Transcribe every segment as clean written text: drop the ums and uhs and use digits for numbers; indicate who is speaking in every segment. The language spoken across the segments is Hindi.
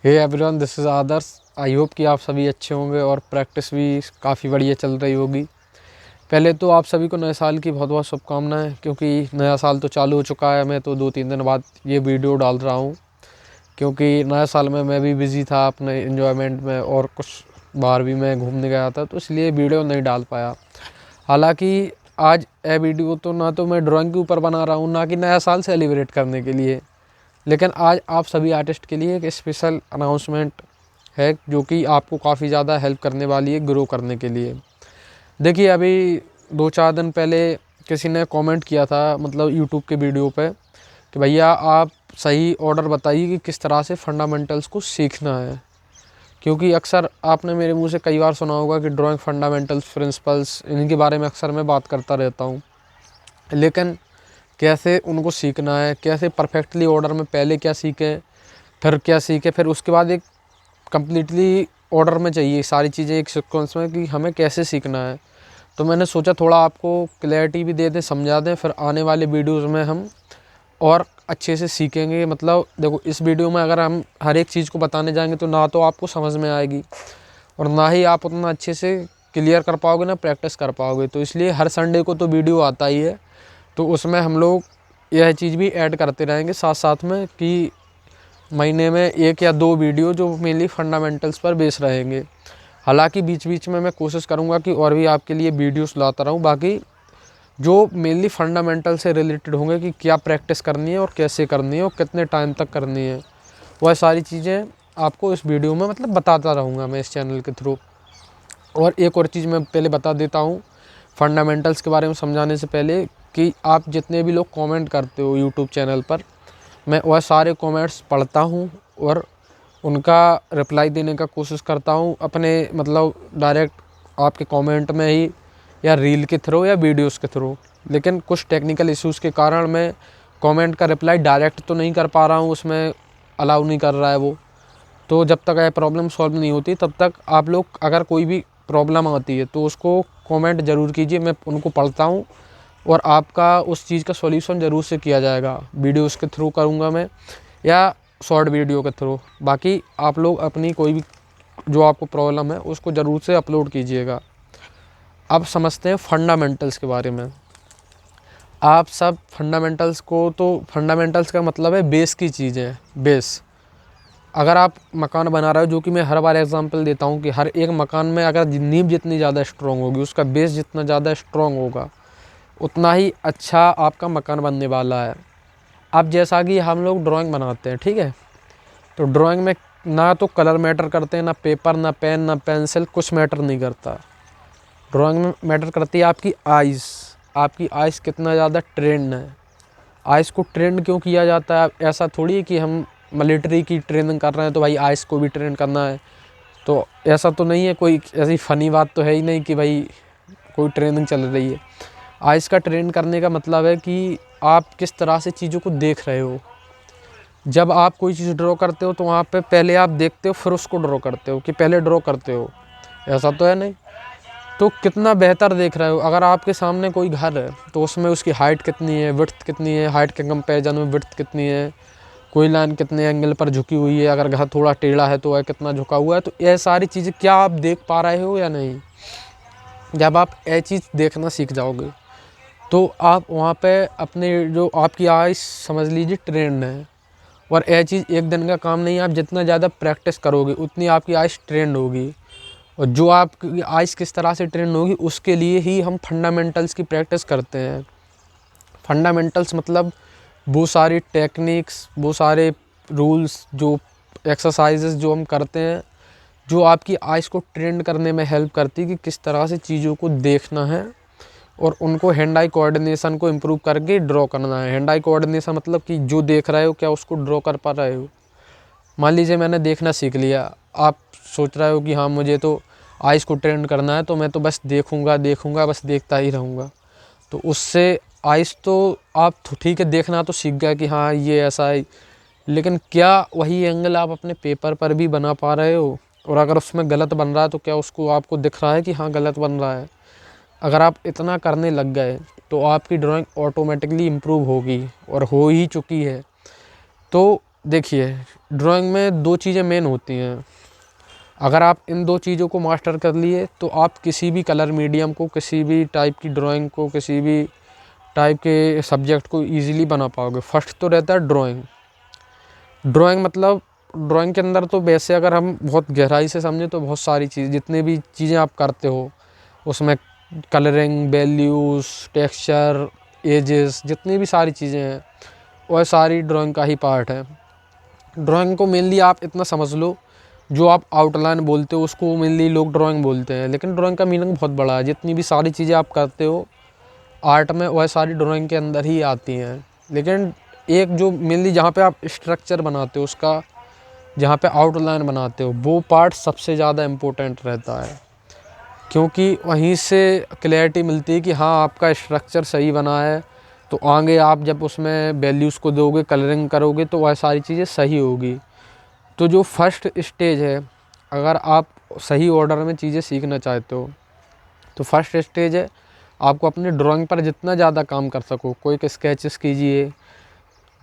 Speaker 1: Hey everyone, this is Adarsh. I hope कि आप सभी अच्छे होंगे और प्रैक्टिस भी काफ़ी बढ़िया चल रही होगी। पहले तो आप सभी को नए साल की बहुत बहुत शुभकामनाएं, क्योंकि नया साल तो चालू हो चुका है। मैं तो 2-3 दिन बाद ये वीडियो डाल रहा हूँ, क्योंकि नया साल में मैं भी बिज़ी था अपने एंजॉयमेंट में और कुछ बाहर भी मैं घूमने गया था, तो इसलिए वीडियो नहीं डाल पाया। हालांकि आज ये वीडियो तो ना तो मैं ड्राइंग के ऊपर बना रहा हूँ, ना कि नया साल सेलिब्रेट करने के लिए, लेकिन आज आप सभी आर्टिस्ट के लिए एक स्पेशल अनाउंसमेंट है जो कि आपको काफ़ी ज़्यादा हेल्प करने वाली है ग्रो करने के लिए। देखिए, अभी 2-4 दिन पहले किसी ने कमेंट किया था, मतलब यूट्यूब के वीडियो पे, कि भैया आप सही ऑर्डर बताइए कि किस तरह से फंडामेंटल्स को सीखना है। क्योंकि अक्सर आपने मेरे मुंह से कई बार सुना होगा कि ड्राइंग फंडामेंटल्स, प्रिंसिपल्स, इनके बारे में अक्सर मैं बात करता रहता हूँ, लेकिन कैसे उनको सीखना है, कैसे परफेक्टली ऑर्डर में पहले क्या सीखें, फिर क्या सीखें, फिर उसके बाद एक कम्प्लीटली ऑर्डर में चाहिए सारी चीज़ें एक सीक्वेंस में कि हमें कैसे सीखना है। तो मैंने सोचा थोड़ा आपको क्लैरिटी भी दे दें, समझा दें, फिर आने वाले वीडियोज़ में हम और अच्छे से सीखेंगे। मतलब देखो, इस वीडियो में अगर हम हर एक चीज़ को बताने जाएंगे तो ना तो आपको समझ में आएगी और ना ही आप उतना अच्छे से क्लियर कर पाओगे, ना प्रैक्टिस कर पाओगे। तो इसलिए हर संडे को तो वीडियो आता ही है, तो उसमें हम लोग यह चीज़ भी ऐड करते रहेंगे साथ साथ में, कि महीने में 1 या 2 वीडियो जो मेनली फंडामेंटल्स पर बेस रहेंगे। हालांकि बीच बीच में मैं कोशिश करूंगा कि और भी आपके लिए वीडियोस लाता रहूं, बाकी जो मेनली फंडामेंटल से रिलेटेड होंगे कि क्या प्रैक्टिस करनी है और कैसे करनी है और कितने टाइम तक करनी है, वह सारी चीज़ें आपको इस वीडियो में मतलब बताता रहूँगा मैं इस चैनल के थ्रू। और एक और चीज़ मैं पहले बता देता हूँ फंडामेंटल्स के बारे में समझाने से पहले, कि आप जितने भी लोग कमेंट करते हो यूट्यूब चैनल पर, मैं वह सारे कमेंट्स पढ़ता हूँ और उनका रिप्लाई देने का कोशिश करता हूँ अपने, मतलब डायरेक्ट आपके कमेंट में ही, या रील के थ्रू या वीडियोस के थ्रू। लेकिन कुछ टेक्निकल इश्यूज़ के कारण मैं कमेंट का रिप्लाई डायरेक्ट तो नहीं कर पा रहा हूँ, उसमें अलाउ नहीं कर रहा है वो। तो जब तक यह प्रॉब्लम सॉल्व नहीं होती तब तक आप लोग, अगर कोई भी प्रॉब्लम आती है तो उसको कमेंट ज़रूर कीजिए, मैं उनको पढ़ता हूँ और आपका उस चीज़ का सॉल्यूशन ज़रूर से किया जाएगा। वीडियोस के थ्रू करूँगा मैं या शॉर्ट वीडियो के थ्रू। बाकी आप लोग अपनी कोई भी जो आपको प्रॉब्लम है उसको ज़रूर से अपलोड कीजिएगा। अब समझते हैं फंडामेंटल्स के बारे में। आप सब फंडामेंटल्स को, तो फंडामेंटल्स का मतलब है बेस की चीज़ें, बेस। अगर आप मकान बना रहे हो, जो कि मैं हर बार एग्जांपल देता हूँ कि हर एक मकान में अगर नींव जितनी ज़्यादा स्ट्रॉन्ग होगी, उसका बेस जितना ज़्यादा स्ट्रॉन्ग होगा, उतना ही अच्छा आपका मकान बनने वाला है। अब जैसा कि हम लोग ड्राइंग बनाते हैं, ठीक है, तो ड्राइंग में ना तो कलर मैटर करते हैं, ना पेपर, ना पेन, ना पेंसिल, कुछ मैटर नहीं करता। ड्राइंग में मैटर करती है आपकी आइज़। आपकी आइज़ कितना ज़्यादा ट्रेंड है। आइज़ को ट्रेंड क्यों किया जाता है? ऐसा थोड़ी है कि हम मिलिट्री की ट्रेनिंग कर रहे हैं तो भाई आइज़ को भी ट्रेन करना है। तो ऐसा तो नहीं है, कोई ऐसी फ़नी बात तो है ही नहीं कि भाई कोई ट्रेनिंग चल रही है। आइज़ का ट्रेन करने का मतलब है कि आप किस तरह से चीज़ों को देख रहे हो। जब आप कोई चीज़ ड्रॉ करते हो तो वहाँ पे पहले आप देखते हो, फिर उसको ड्रॉ करते हो, कि पहले ड्रॉ करते हो, ऐसा तो है नहीं। तो कितना बेहतर देख रहे हो। अगर आपके सामने कोई घर है तो उसमें उसकी हाइट कितनी है, विड्थ कितनी है, हाइट के कंपैरिजन में विड्थ कितनी है, कोई लाइन कितने एंगल पर झुकी हुई है, अगर घर थोड़ा टेढ़ा है तो वह कितना झुका हुआ है। तो ये सारी चीज़ें क्या आप देख पा रहे हो या नहीं? जब आप ये चीज़ देखना सीख जाओगे तो आप वहाँ पे अपने, जो आपकी आइज़ समझ लीजिए ट्रेंड है। और यह चीज़ एक दिन का काम नहीं है, आप जितना ज़्यादा प्रैक्टिस करोगे उतनी आपकी आइज़ ट्रेंड होगी। और जो आपकी आइज़ किस तरह से ट्रेंड होगी उसके लिए ही हम फंडामेंटल्स की प्रैक्टिस करते हैं। फंडामेंटल्स मतलब वो सारी टेक्निक्स, वो सारे रूल्स, जो एक्सरसाइजेस जो हम करते हैं, जो आपकी आइज़ को ट्रेंड करने में हेल्प करती है कि किस तरह से चीज़ों को देखना है और उनको हैंड आई कोऑर्डिनेशन को इम्प्रूव करके ड्रॉ करना है। हैंड आई कोऑर्डिनेशन मतलब कि जो देख रहे हो क्या उसको ड्रॉ कर पा रहे हो। मान लीजिए मैंने देखना सीख लिया, आप सोच रहे हो कि हाँ मुझे तो आइज़ को ट्रेंड करना है, तो मैं तो बस देखूंगा देखूंगा, बस देखता ही रहूँगा। तो उससे आइज़ तो आप ठीक है देखना तो सीख गए कि हाँ ये ऐसा है, लेकिन क्या वही एंगल आप अपने पेपर पर भी बना पा रहे हो? और अगर उसमें गलत बन रहा है तो क्या उसको आपको दिख रहा है कि हाँ गलत बन रहा है? अगर आप इतना करने लग गए तो आपकी ड्राइंग ऑटोमेटिकली इम्प्रूव होगी और हो ही चुकी है। तो देखिए, ड्राइंग में 2 चीज़ें मेन होती हैं। अगर आप इन 2 चीज़ों को मास्टर कर लिए तो आप किसी भी कलर मीडियम को, किसी भी टाइप की ड्राइंग को, किसी भी टाइप के सब्जेक्ट को ईज़िली बना पाओगे। फर्स्ट तो रहता है ड्राइंग। ड्राइंग मतलब ड्राइंग के अंदर तो वैसे अगर हम बहुत गहराई से समझें तो बहुत सारी चीज़, जितने भी चीज़ें आप करते हो उसमें कलरिंग, वैल्यूज़, टेक्सचर, एजेस, जितनी भी सारी चीज़ें हैं वह सारी ड्राइंग का ही पार्ट है। ड्राइंग को मेनली आप इतना समझ लो, जो आप आउटलाइन बोलते हो उसको मेनली लोग ड्राइंग बोलते हैं, लेकिन ड्राइंग का मीनिंग बहुत बड़ा है। जितनी भी सारी चीज़ें आप करते हो आर्ट में वह सारी ड्राइंग के अंदर ही आती हैं। लेकिन एक जो मेनली जहाँ पे आप स्ट्रक्चर बनाते हो उसका, जहाँ पे आउटलाइन बनाते हो, वो पार्ट सबसे ज़्यादा इम्पोर्टेंट रहता है, क्योंकि वहीं से क्लैरिटी मिलती है कि हाँ आपका स्ट्रक्चर सही बना है। तो आगे आप जब उसमें वैल्यूज़ को दोगे, कलरिंग करोगे तो वह सारी चीज़ें सही होगी। तो जो फर्स्ट स्टेज है, अगर आप सही ऑर्डर में चीज़ें सीखना चाहते हो तो फर्स्ट स्टेज है आपको अपनी ड्राइंग पर जितना ज़्यादा काम कर सको। कोई के स्केचेस कीजिए,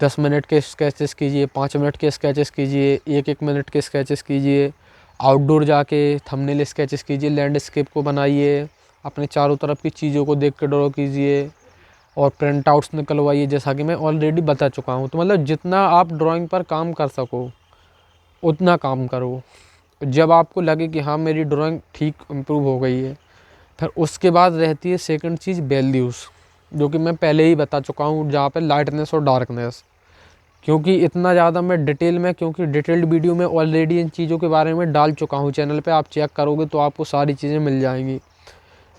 Speaker 1: 10 मिनट के स्केचेस कीजिए, 5 मिनट के स्केचेस कीजिए, 1-1 मिनट के स्केचेस कीजिए। आउटडोर जाके थंबनेल स्केचेस कीजिए, लैंडस्केप को बनाइए, अपने चारों तरफ की चीज़ों को देख के ड्रॉ कीजिए और प्रिंट आउट्स निकलवाइए, जैसा कि मैं ऑलरेडी बता चुका हूँ। तो मतलब जितना आप ड्राइंग पर काम कर सको उतना काम करो। जब आपको लगे कि हाँ मेरी ड्राइंग ठीक इम्प्रूव हो गई है, फिर उसके बाद रहती है सेकंड चीज़, वैल्यूज़, जो कि मैं पहले ही बता चुका हूँ, जहाँ पे लाइटनेस और डार्कनेस। क्योंकि इतना ज़्यादा मैं डिटेल में, क्योंकि डिटेल्ड वीडियो में ऑलरेडी इन चीज़ों के बारे में डाल चुका हूँ चैनल पे, आप चेक करोगे तो आपको सारी चीज़ें मिल जाएंगी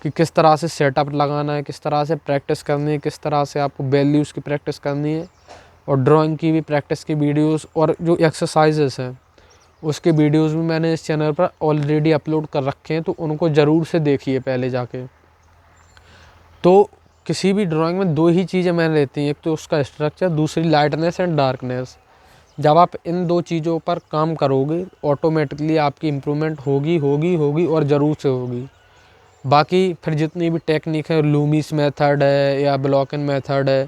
Speaker 1: कि किस तरह से सेटअप लगाना है, किस तरह से प्रैक्टिस करनी है, किस तरह से आपको वैल्यूज़ की प्रैक्टिस करनी है, और ड्राइंग की भी प्रैक्टिस की वीडियोज़ और जो एक्सरसाइजेस हैं उसके वीडियोज़ भी मैंने इस चैनल पर ऑलरेडी अपलोड कर रखे हैं, तो उनको ज़रूर से देखिए पहले जाके। तो किसी भी ड्राइंग में 2 ही चीज़ें मैंने रहती हैं, एक तो उसका स्ट्रक्चर, दूसरी लाइटनेस एंड डार्कनेस। जब आप इन 2 चीज़ों पर काम करोगे ऑटोमेटिकली आपकी इम्प्रूवमेंट होगी होगी होगी और ज़रूर से होगी। बाकी फिर जितनी भी टेक्निक है, लूमिस मेथड है या ब्लॉक इन मेथड है,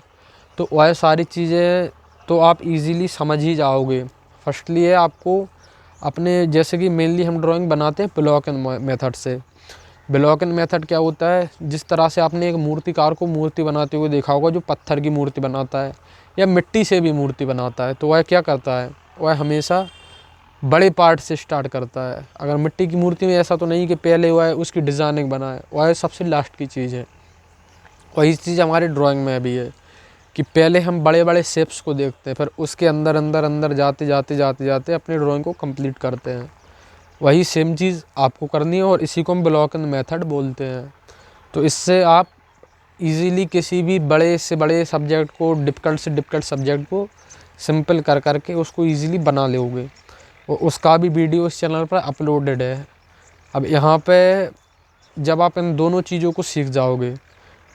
Speaker 1: तो वह सारी चीज़ें तो आप इजीली समझ ही जाओगे। फर्स्टली है आपको अपने, जैसे कि मेनली हम ड्राइंग बनाते हैं ब्लॉक इन मेथड से। ब्लॉक इन मेथड क्या होता है, जिस तरह से आपने एक मूर्तिकार को मूर्ति बनाते हुए देखा होगा, जो पत्थर की मूर्ति बनाता है या मिट्टी से भी मूर्ति बनाता है, तो वह क्या करता है, वह हमेशा बड़े पार्ट से स्टार्ट करता है। अगर मिट्टी की मूर्ति में ऐसा तो नहीं कि पहले वह उसकी डिज़ाइनिंग बनाए, वह सबसे लास्ट की चीज़ है। वही चीज़ हमारे ड्राइंग में भी है कि पहले हम बड़े बड़े शेप्स को देखते हैं, फिर उसके अंदर अंदर अंदर जाते जाते जाते जाते अपनी ड्राइंग को कंप्लीट करते हैं। वही सेम चीज़ आपको करनी है और इसी को हम ब्लॉक इन मेथड बोलते हैं। तो इससे आप इजीली किसी भी बड़े से बड़े सब्जेक्ट को, डिफ़िकल्ट से डिफ़िकल्ट सब्जेक्ट को सिंपल कर करके उसको इजीली बना लोगे। और उसका भी वीडियो इस चैनल पर अपलोडेड है। अब यहाँ पे जब आप इन दोनों चीज़ों को सीख जाओगे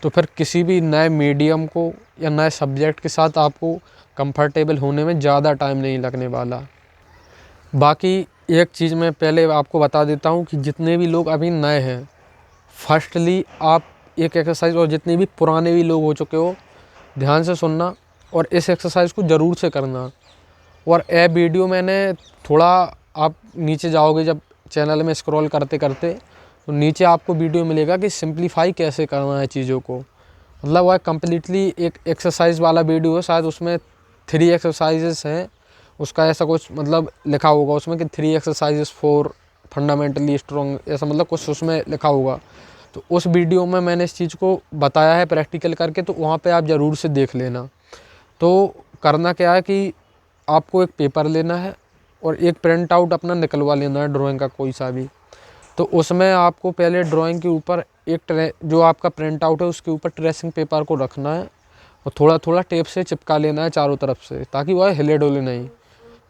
Speaker 1: तो फिर किसी भी नए मीडियम को या नए सब्जेक्ट के साथ आपको कंफर्टेबल होने में ज़्यादा टाइम नहीं लगने वाला। बाकी एक चीज़ मैं पहले आपको बता देता हूँ कि जितने भी लोग अभी नए हैं, फर्स्टली आप एक एक्सरसाइज, और जितने भी पुराने भी लोग हो चुके हो, ध्यान से सुनना और इस एक्सरसाइज को ज़रूर से करना। और ए वीडियो मैंने थोड़ा, आप नीचे जाओगे जब चैनल में स्क्रॉल करते करते, तो नीचे आपको वीडियो मिलेगा कि सिंप्लीफाई कैसे करना है चीज़ों को। मतलब वह कम्प्लीटली एक एक्सरसाइज वाला वीडियो है, शायद उसमें 3 एक्सरसाइजेस हैं, उसका ऐसा कुछ मतलब लिखा होगा उसमें कि 3 एक्सरसाइजेस फॉर फंडामेंटली स्ट्रॉन्ग, ऐसा मतलब कुछ उसमें लिखा होगा। तो उस वीडियो में मैंने इस चीज़ को बताया है प्रैक्टिकल करके, तो वहाँ पे आप ज़रूर से देख लेना। तो करना क्या है कि आपको एक पेपर लेना है और एक प्रिंट आउट अपना निकलवा लेना है ड्राइंग का कोई सा भी। तो उसमें आपको पहले ड्राइंग के ऊपर एक जो आपका प्रिंट आउट है उसके ऊपर ट्रेसिंग पेपर को रखना है और थोड़ा थोड़ा टेप से चिपका लेना है चारों तरफ से, ताकि वह हिले डुले नहीं।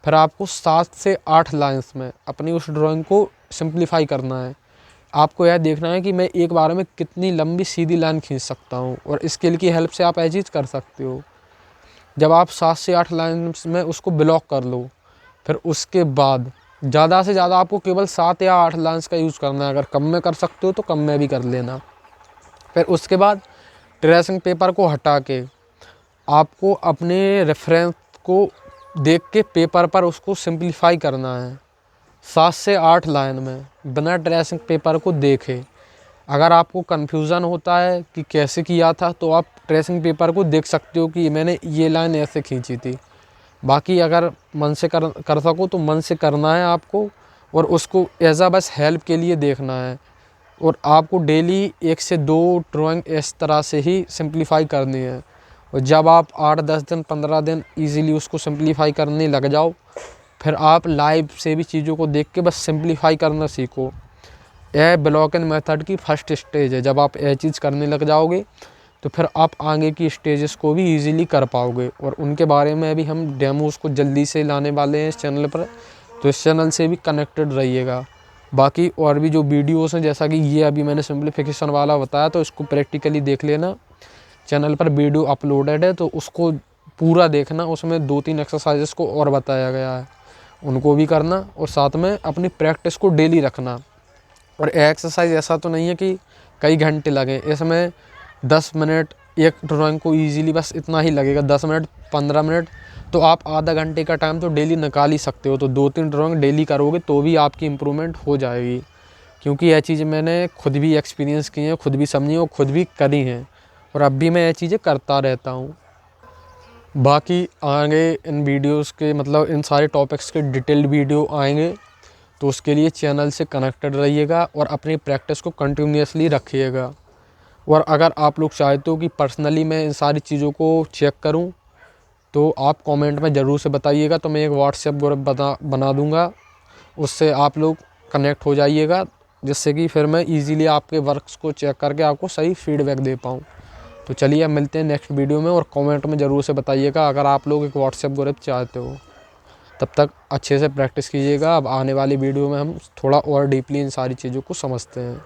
Speaker 1: फिर आपको 7 से 8 लाइन्स में अपनी उस ड्राइंग को सिंप्लीफाई करना है। आपको यह देखना है कि मैं एक बार में कितनी लंबी सीधी लाइन खींच सकता हूँ, और स्केल की हेल्प से आप यह चीज़ कर सकते हो। जब आप 7 से 8 लाइन्स में उसको ब्लॉक कर लो, फिर उसके बाद ज़्यादा से ज़्यादा आपको केवल 7 या 8 लाइन्स का यूज़ करना है। अगर कम में कर सकते हो तो कम में भी कर लेना। फिर उसके बाद ट्रेसिंग पेपर को हटा के आपको अपने रेफरेंस को देख के पेपर पर उसको सिंप्लीफाई करना है 7 से 8 लाइन में, बिना ट्रेसिंग पेपर को देखे। अगर आपको कन्फ्यूज़न होता है कि कैसे किया था, तो आप ट्रेसिंग पेपर को देख सकते हो कि मैंने ये लाइन ऐसे खींची थी। बाकी अगर मन से कर सको तो मन से करना है आपको, और उसको एज अ बस हेल्प के लिए देखना है। और आपको डेली 1 से 2 ड्राइंग इस तरह से ही सिंप्लीफाई करनी है। और जब आप 8-10 दिन 15 दिन ईज़िली उसको सिंप्लीफाई करने लग जाओ, फिर आप लाइव से भी चीज़ों को देख के बस सिंप्लीफाई करना सीखो। यह ब्लॉक एंड मेथड की फर्स्ट स्टेज है। जब आप यह चीज़ करने लग जाओगे तो फिर आप आगे की स्टेजेस को भी इजीली कर पाओगे, और उनके बारे में भी हम डेमोस को जल्दी से लाने वाले हैं इस चैनल पर, तो इस चैनल से भी कनेक्टेड रहिएगा। बाकी और भी जो वीडियोस हैं, जैसा कि ये अभी मैंने सिंप्लीफिकेशन वाला बताया, तो इसको प्रैक्टिकली देख लेना। चैनल पर वीडियो अपलोडेड है, तो उसको पूरा देखना। उसमें 2-3 एक्सरसाइजेस को और बताया गया है, उनको भी करना, और साथ में अपनी प्रैक्टिस को डेली रखना। और एक्सरसाइज ऐसा तो नहीं है कि कई घंटे लगे, इसमें 10 मिनट एक ड्राइंग को इजीली बस इतना ही लगेगा, 10 मिनट 15 मिनट, तो आप आधा घंटे का टाइम तो डेली निकाल ही सकते हो। तो 2-3 ड्राइंग डेली करोगे तो भी आपकी इम्प्रूवमेंट हो जाएगी, क्योंकि यह चीज़ें मैंने खुद भी एक्सपीरियंस की हैं, खुद भी समझी और खुद भी करी हैं, और अब भी मैं ये चीज़ें करता रहता हूँ। बाकी आगे इन वीडियोस के मतलब इन सारे टॉपिक्स के डिटेल्ड वीडियो आएंगे, तो उसके लिए चैनल से कनेक्टेड रहिएगा और अपनी प्रैक्टिस को कंटिन्यूसली रखिएगा। और अगर आप लोग चाहते हो कि पर्सनली मैं इन सारी चीज़ों को चेक करूं, तो आप कमेंट में ज़रूर से बताइएगा, तो मैं एक व्हाट्सएप ग्रुप बना दूंगा, उससे आप लोग कनेक्ट हो जाइएगा, जिससे कि फिर मैं इजीली आपके वर्क्स को चेक करके आपको सही फीडबैक दे पाऊँ। तो चलिए अब मिलते हैं नेक्स्ट वीडियो में, और कमेंट में ज़रूर से बताइएगा अगर आप लोग एक व्हाट्सएप ग्रुप चाहते हो। तब तक अच्छे से प्रैक्टिस कीजिएगा। अब आने वाली वीडियो में हम थोड़ा और डीपली इन सारी चीज़ों को समझते हैं।